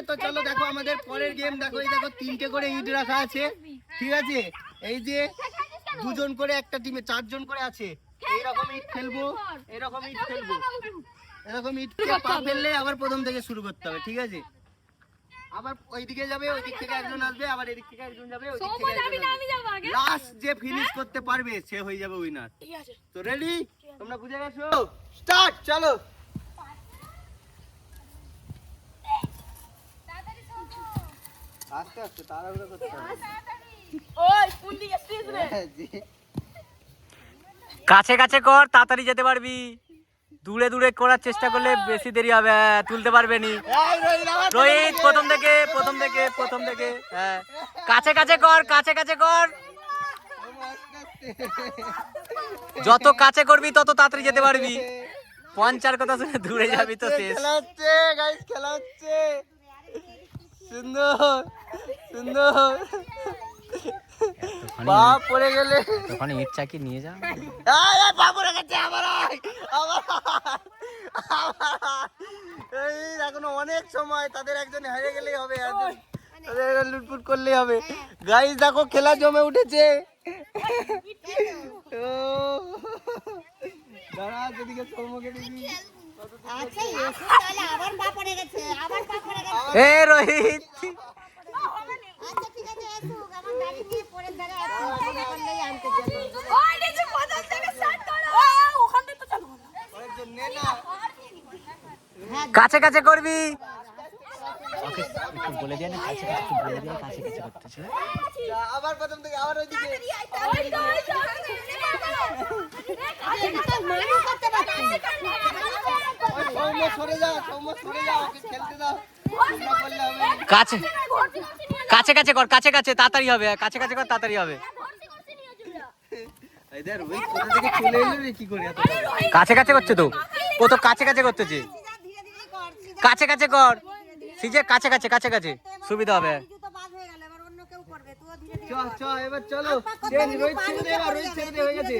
তো চলো দেখো আমাদের পরের গেম দেখো। এই দেখো 3টে করে ইট রাখা আছে, ঠিক আছে? এই যে 2জন করে একটা টিমে 4জন করে আছে। এইরকম ইট খেলবো, এরকম ইট খেলবো, এরকম ইট পা ফেললে আবার প্রথম থেকে শুরু করতে হবে, ঠিক আছে? আবার ওইদিকে যাবে, ওই দিক থেকে একজন আসবে, আবার এদিক থেকে একজন যাবে, ওই দিক থেকে একজন আসবে। লাস্ট যে ফিনিশ করতে পারবে সে হয়ে যাবে উইনার। ঠিক আছে? তো রেডি? তোমরা বুঝে গেছো? স্টার্ট, চলো। আস্তে আস্তে তাড়াহুড়ো করতে হবে। ওই কোন দিকে আসছিস রে? কাছে কাছে কর, তাড়াতাড়ি যেতে পারবি। দূরে দূরে করার চেষ্টা করলে বেশি দেরি হবে, তুলতে পারবে নি। রোহিত প্রথম থেকে হ্যাঁ, কাছে কাছে কর, কাছে কাছে কর। যত কাছে করবি তত তাড়াতাড়ি যেতে পারবি। পঞ্চার কথা শুনে দূরে যাবি তো শেষ। খেলা হচ্ছে গাইস, খেলা হচ্ছে। সুন্দর সুন্দর। বাপ পড়ে গেলে ওখানে ইট চাকি নিয়ে যা। বাপ পড়ে গেছে, আবার এই এখনো অনেক সময়। তাদের একজন হেরে গেলেই হবে, তাদের লুটপুট করলেই হবে। গাইস দেখো খেলা জমে উঠেছে। দাঁড়া যেদিকে চৌমুখে দিবি। এ রোহিত কাছে কাছে করবি। বলে দিয়ে না, কাছে কাছে বলে দিয়ে, কাছে কাছে করতেছে। আবার প্রথম থেকে আবার ওইদিকে। সরে যা, সরে যা, ওকে খেলতে দাও। কাছে কাছে কাছে কর, কাছে কাছে তাড়াতাড়ি হবে, কাছে কাছে কর তাড়াতাড়ি হবে। কাছে কাছে করছে তো, ও তো কাছে কাছে করতেছে। কাছে কাছে কর, সিজে কাছে কাছে কাছে কাছে সুবিধা হবে। এবার চলো, রোহিত ছেড়ে দে, এবার রোহিত ছেড়ে দে, হয়ে গেছে।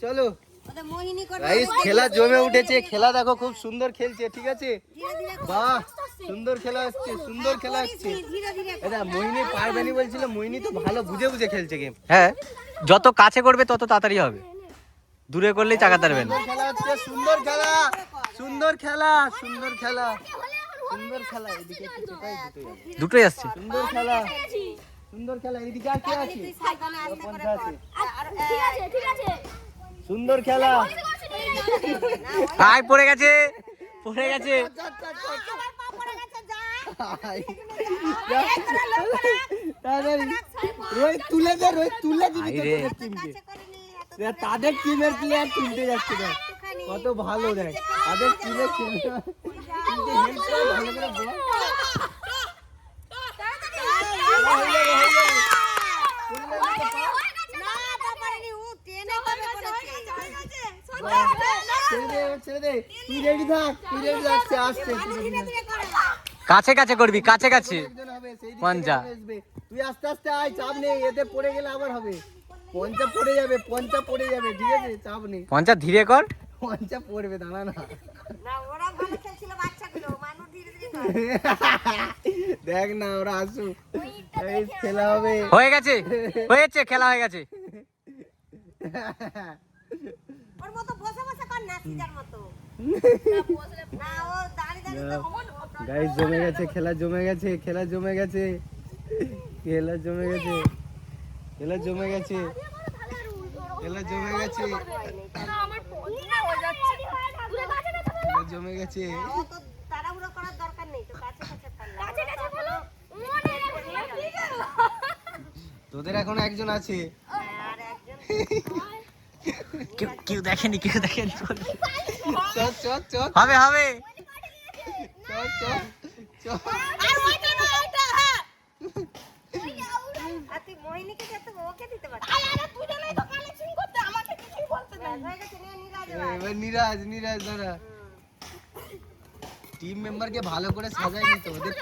চলো গাইস, খেলা জমে উঠেছে। খেলা দেখো খুব সুন্দর খেলছে, ঠিক আছে? বাহ, সুন্দর খেলা হচ্ছে, সুন্দর খেলা হচ্ছে। এটা মোহিনী পারবেনি বলছিল, মোহিনী তো ভালো বুঝে বুঝে খেলছে গেম। হ্যাঁ, যত কাছে করবে তত তাড়াতাড়ি হবে, দূরে করলেই চাকাতে পারবেন। খেলা হচ্ছে, সুন্দর খেলা, সুন্দর খেলা, সুন্দর খেলা, সুন্দর খেলা। এদিকে দুটোই আসছে। সুন্দর খেলা, সুন্দর খেলা। এদিকে আর কে আছে? সুন্দর খেলা। আয় পড়ে গেছে, পড়ে গেছে। রোহিত তুলে দে, রোহিত তুলে দিবি টিমকে। তাদের টিমের প্লেয়ার তুলতে যাচ্ছে না, কত ভালো দেখ তাদের টিমের ভালো করে বল। কাছে কাছে করবি, কাছে কাছে পঞ্চা। তুই আস্তে আস্তে আয়, চাপ নেই, এতে পড়ে গেলে আবার হবে। পঞ্চা পড়ে যাবে, পঞ্চা পড়ে যাবে, ঠিক আছে? চাপ নেই, পঞ্চা ধীরে কর। পঞ্চা পড়বে, দাঁড়া না। দেখ না, ওরা আসুক, খেলা হবে। হয়ে গেছে, হয়েছে, খেলা হয়ে গেছে। গাইস জমে গেছে, খেলা জমে গেছে, খেলা জমে গেছে, খেলা জমে গেছে, খেলা জমে গেছে, খেলা জমে গেছে, জমে গেছে। তোদের এখন একজন আছে, কেউ দেখেনি, কেউ দেখেনি। হবে হবে। নিরাজ, নিরাজ দাঁড়া, টিম মেম্বারকে ভালো করে সাজাই নিতে। ওদের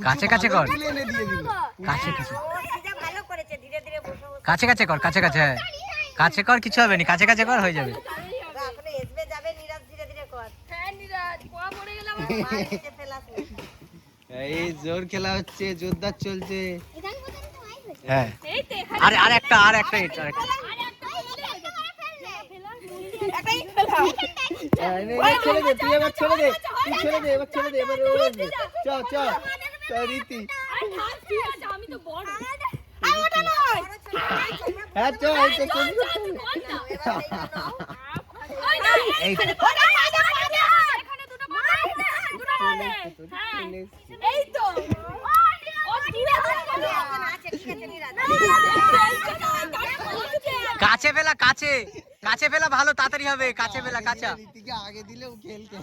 কাছে কাছে কর, এনে দিয়ে দিল। কাছে কাছে, কাছে কাছে কর, কাছে কাছে, হ্যাঁ কাছে কর, কিছু হবে না, কাছে কাছে কর, হয়ে যাবে। এই জোর খেলা হচ্ছে, জোরদার চলছে। হ্যাঁ আর একটা হিট আরেকটা। ছেড়ে দে, তুই এবার ছেড়ে দে, তুই ছেড়ে দে, এবার ছেড়ে দে, এবার ও আসবে। চ চ চ রীতি। হ্যাঁ চ, এই তো শুনি। এই কাছে ফেলা, কাছে কাছে ফেলা ভালো, তাড়াতাড়ি হবে। কাছে ফেলা, কাঁচা। রীতিকে আগে দিলেও খেলতে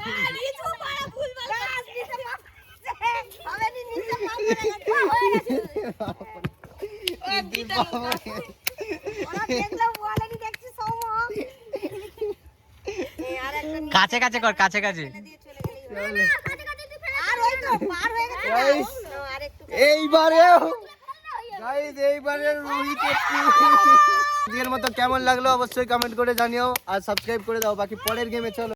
কাছে কাছে কর, কাছে কাছে। এইবারেও গাইস, এইবারে রোহিত আজকের মতো কেমন লাগলো অবশ্যই কমেন্ট করে জানিও, আর সাবস্ক্রাইব করে দাও। বাকি পরের গেমে চলো।